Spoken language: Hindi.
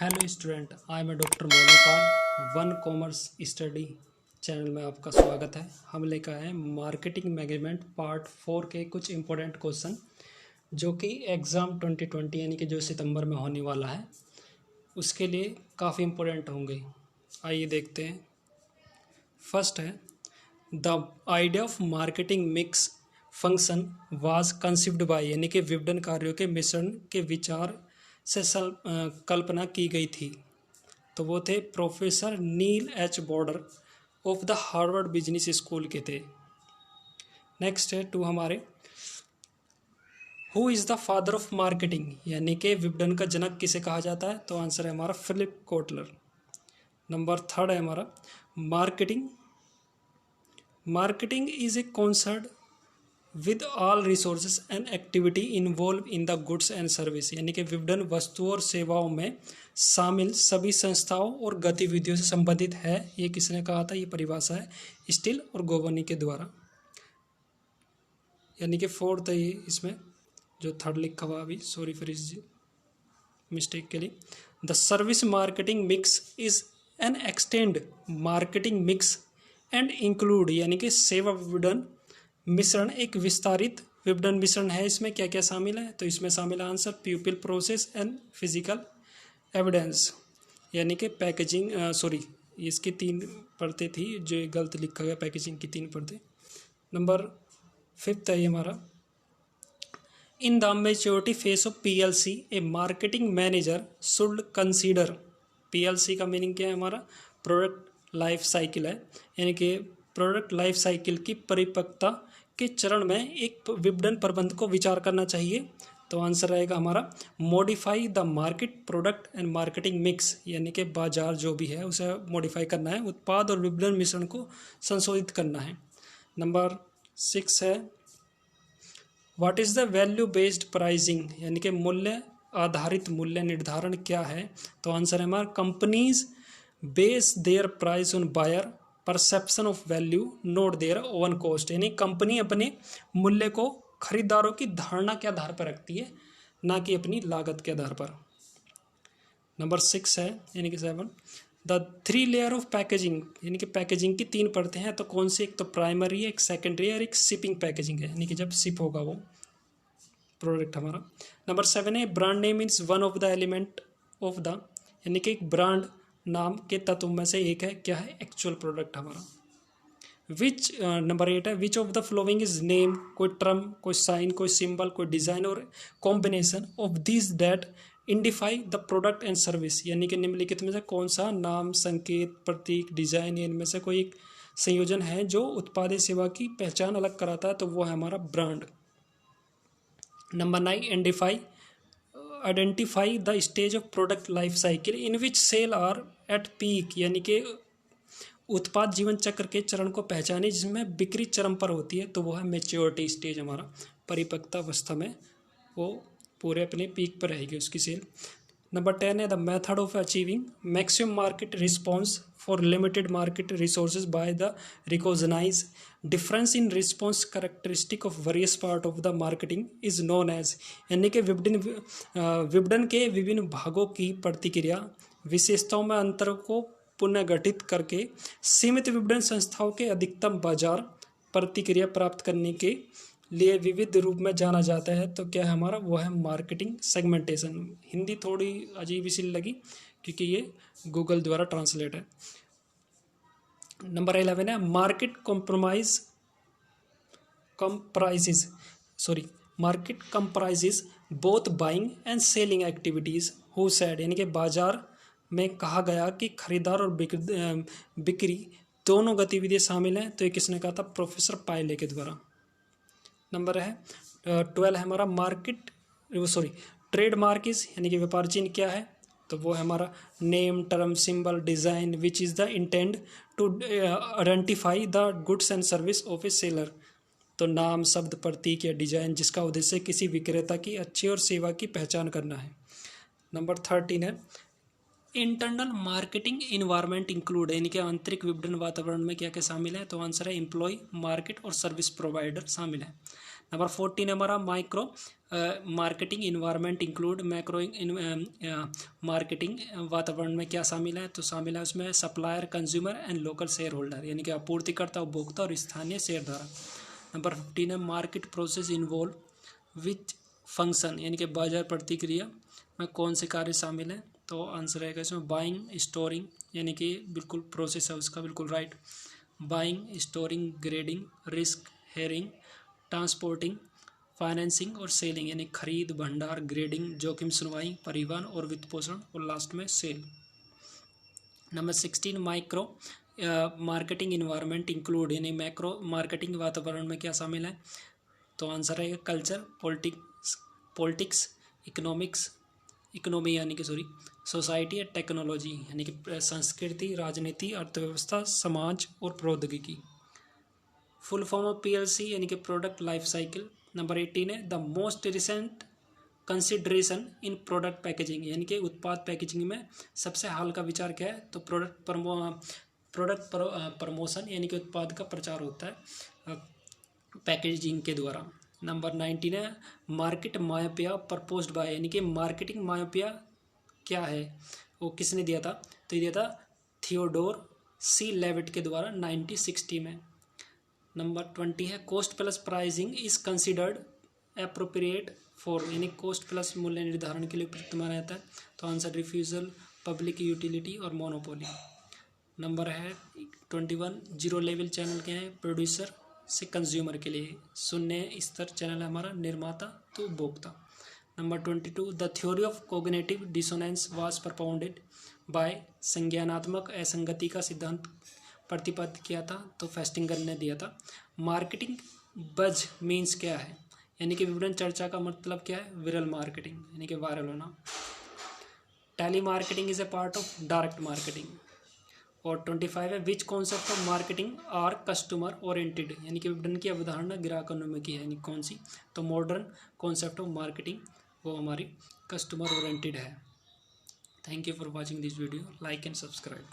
Hello student, I am doctor Monopal. One commerce study channel में आपका स्वागत है। हम लेकर आए मार्केटिंग मैनेजमेंट पार्ट 4 के कुछ इंपॉर्टेंट क्वेश्चन जो कि एग्ज़ाम 2020 यानी कि जो सितंबर में होने वाला है उसके लिए काफ़ी इंपॉर्टेंट होंगे। आइए देखते हैं। फर्स्ट है the idea of marketing mix function was conceived bye, यानी कि विपणन कार्यों के मिश्रण के विचार से कल्पना की गई थी। तो वो थे professor Neil H Borden of the Harvard Business School के थे। नेक्स्ट है 2 हमारे, who is the father of marketing, यानी कि विपणन का जनक किसे कहा जाता है? तो आंसर है हमारा फिलिप कोटलर। नंबर 3 है हमारा, marketing is a concert with all resources and activity involve in the goods and service, यानी कि विपणन वस्तुओं और सेवाओं में शामिल सभी संस्थाओं और गतिविधियों से संबंधित है। ये किसने कहा था? ये परिभाषा है स्टील और गोवनी के द्वारा। यानी कि 4th है ये, इसमें जो 3rd लिखा हुआ अभी, सॉरी फॉर इस मिस्टेक के लिए। The service marketing mix is an extend marketing mix and include, यानी कि सेवा विपणन मिश्रण एक विस्तारित विपणन मिश्रण है। इसमें क्या क्या शामिल है? तो इसमें शामिल है answer people, process and physical evidence, यानी कि पैकेजिंग, इसकी 3 परतें थी जो गलत लिखा गया, पैकेजिंग की 3 परतें। नंबर 5 है हमारा, in the maturity face of PLC A marketing manager should consider. PLC का मीनिंग क्या है हमारा? प्रोडक्ट लाइफ साइकिल है, यानी कि प्रोडक्ट लाइफ साइकिल की परिपक्वता के चरण में एक विपणन प्रबंध को विचार करना चाहिए। तो आंसर रहेगा हमारा modify the market product and marketing mix, यानी कि बाजार जो भी है उसे मॉडिफाई करना है, उत्पाद और विपणन मिश्रण को संशोधित करना है। नंबर 6 है, what is the value based pricing, यानी कि मूल्य आधारित मूल्य निर्धारण क्या है? तो आंसर है हमारा companies base their price on buyer perception of value not their own cost, यानी कंपनी अपने मूल्य को खरीदारों की धारणा के आधार पर रखती है, ना कि अपनी लागत के आधार पर। नंबर 6 है, यानी कि 7, द 3 लेयर ऑफ पैकेजिंग, यानी कि पैकेजिंग की 3 परतें हैं। तो कौन सी? एक तो प्राइमरी है, एक सेकेंडरी और एक शिपिंग पैकेजिंग है, यानी कि जब शिप होगा वो प्रोडक्ट हमारा। नंबर 7 है, brand name is one of the element of the, यानी कि एक ब्रांड नाम के तत्व में से एक है, क्या है? एक्चुअल प्रोडक्ट हमारा। विच नंबर 8 है, which of the following is name, कोई टर्म, कोई साइन, कोई सिंबल, कोई डिजाइन और combination of this that identify the product and service, यानी कि निम्नलिखित में से कौन सा नाम, संकेत, प्रतीक, डिजाइन, इनमें से कोई एक संयोजन है जो उत्पाद सेवा की पहचान अलग कराता है? तो वो है हमारा brand. Number 9, identify the stage of product life cycle in which sale are at peak, यानी कि उत्पाद जीवन चक्र के चरण को पहचाने जिसमें बिक्री चरम पर होती है। तो वो है मैच्योरिटी स्टेज हमारा, परिपक्वता अवस्था में वो पूरे अपने पीक पर रहेगी उसकी सेल। नंबर 10 है, the method of achieving maximum market response for limited market resources by the recognize difference in response characteristic of various part of the marketing is known as, यानी कि विपणन के विभिन्न भागों की प्रतिक्रिया विशेषताओं में अंतर को पुनर्गठित करके सीमित विपणन संस्थाओं के अधिकतम बाजार प्रतिक्रिया प्राप्त करने के लिए विविध रूप में जाना जाता है। तो क्या है हमारा? वो है मार्केटिंग सेगमेंटेशन। हिंदी थोड़ी अजीब सी लगी क्योंकि ये गूगल द्वारा ट्रांसलेट है। नंबर 11 है, market comprises both buying and selling activities who said, यानी कि बाजार में कहा गया कि खरीदार और बिक्री दोनों गतिविधियां शामिल हैं। तो ये किसने कहा था? प्रोफेसर पायले के द्वारा। नंबर है 12 है हमारा, ट्रेडमार्क इज, यानी कि व्यापार चिन्ह क्या है? तो वो है हमारा name, term, symbol, design which is the intend to identify the goods and service of a seller. तो नाम, शब्द, प्रतीक या डिजाइन जिसका उद्देश्य किसी विक्रेता की अच्छी और सेवा की पहचान करना है। नंबर 13 है, इंटरनल मार्केटिंग इन्वायरमेंट इंक्लूड, यानी कि आंतरिक विपणन वातावरण में क्या क्या शामिल है? तो आंसर है एम्प्लॉय, मार्केट और सर्विस प्रोवाइडर शामिल है। नंबर 14 हमारा, micro marketing environment include macro marketing वातावरण में क्या शामिल है, तो शामिल है उसमें supplier, consumer and local share holder, यानी कि आपूर्तिकर्ता, उपभोक्ता और स्थानीय शेयरधारक। नंबर 15 है market process involve which function, यानी कि बाजार प्रतिक्रिया में कौन से कार्य शामिल हैं, तो आंसर रहेगा इसमें बाइंग, स्टोरिंग, यानी कि बिल्कुल प्रोसेस है उसका बिल्कुल right. Buying, storing, grading, risk, hearing, transporting, financing और सेलिंग, यानी खरीद, भंडार, ग्रेडिंग, जोखिम सुनवाई, परिवहन और वित्त पोषण और लास्ट में sale. Number 16 micro marketing environment include, यानी मैक्रो मार्केटिंग वातावरण में क्या शामिल है, तो आंसर रहेगा कल्चर, पॉलिटिक्स, इकोनॉमी यानी कि सोसाइटी और टेक्नोलॉजी, यानी कि संस्कृति, राजनीति, अर्थव्यवस्था, समाज और प्रौद्योगिकी। फुल फॉर्म ऑफ PLC यानी कि प्रोडक्ट लाइफ साइकिल। नंबर 18 है the most recent consideration in product packaging, यानी कि उत्पाद पैकेजिंग में सबसे हाल का विचार क्या है, तो प्रोडक्ट प्रमोशन, यानी कि उत्पाद का प्रचार होता है पैकेजिंग के द्वारा। नंबर 19 है मार्केट मायोपिया प्रपोज्ड बाय, यानी कि मार्केटिंग मायोपिया क्या है, वो किसने दिया था, तो ये दिया था थियोडोर C. लेविट के द्वारा 1960 में। नंबर 20 है cost plus pricing is considered appropriate for, यानी कॉस्ट प्लस मूल्य निर्धारण के लिए उपयुक्त माना जाता है, तो आंसर रिफ्यूजल, पब्लिक यूटिलिटी और मोनोपोली। नंबर है 21 जीरो लेवल चैनल क्या है, प्रोड्यूसर से कंज्यूमर के लिए, शून्य स्तर चैनल है हमारा निर्माता तो उपभोक्ता। Number 22 the theory of cognitive dissonance was propounded by, संज्ञानात्मक असंगति का सिद्धांत प्रतिपादित किया था, तो फेस्टिंगर ने दिया था। मार्केटिंग बज मीन्स क्या है, यानी कि विपणन चर्चा का मतलब क्या है, विरल मार्केटिंग, यानी कि वायरल होना। Telemarketing is a part of direct marketing. और 25 है which concept of marketing are customer oriented, यानी कि विपणन की अवधारणा ग्राहकोन्मुखी है, यानी कौन सी, तो मॉडर्न कॉन्सेप्ट ऑफ मार्केटिंग वो हमारी कस्टमर ओरिएंटेड है। Thank you for watching this video, like and subscribe.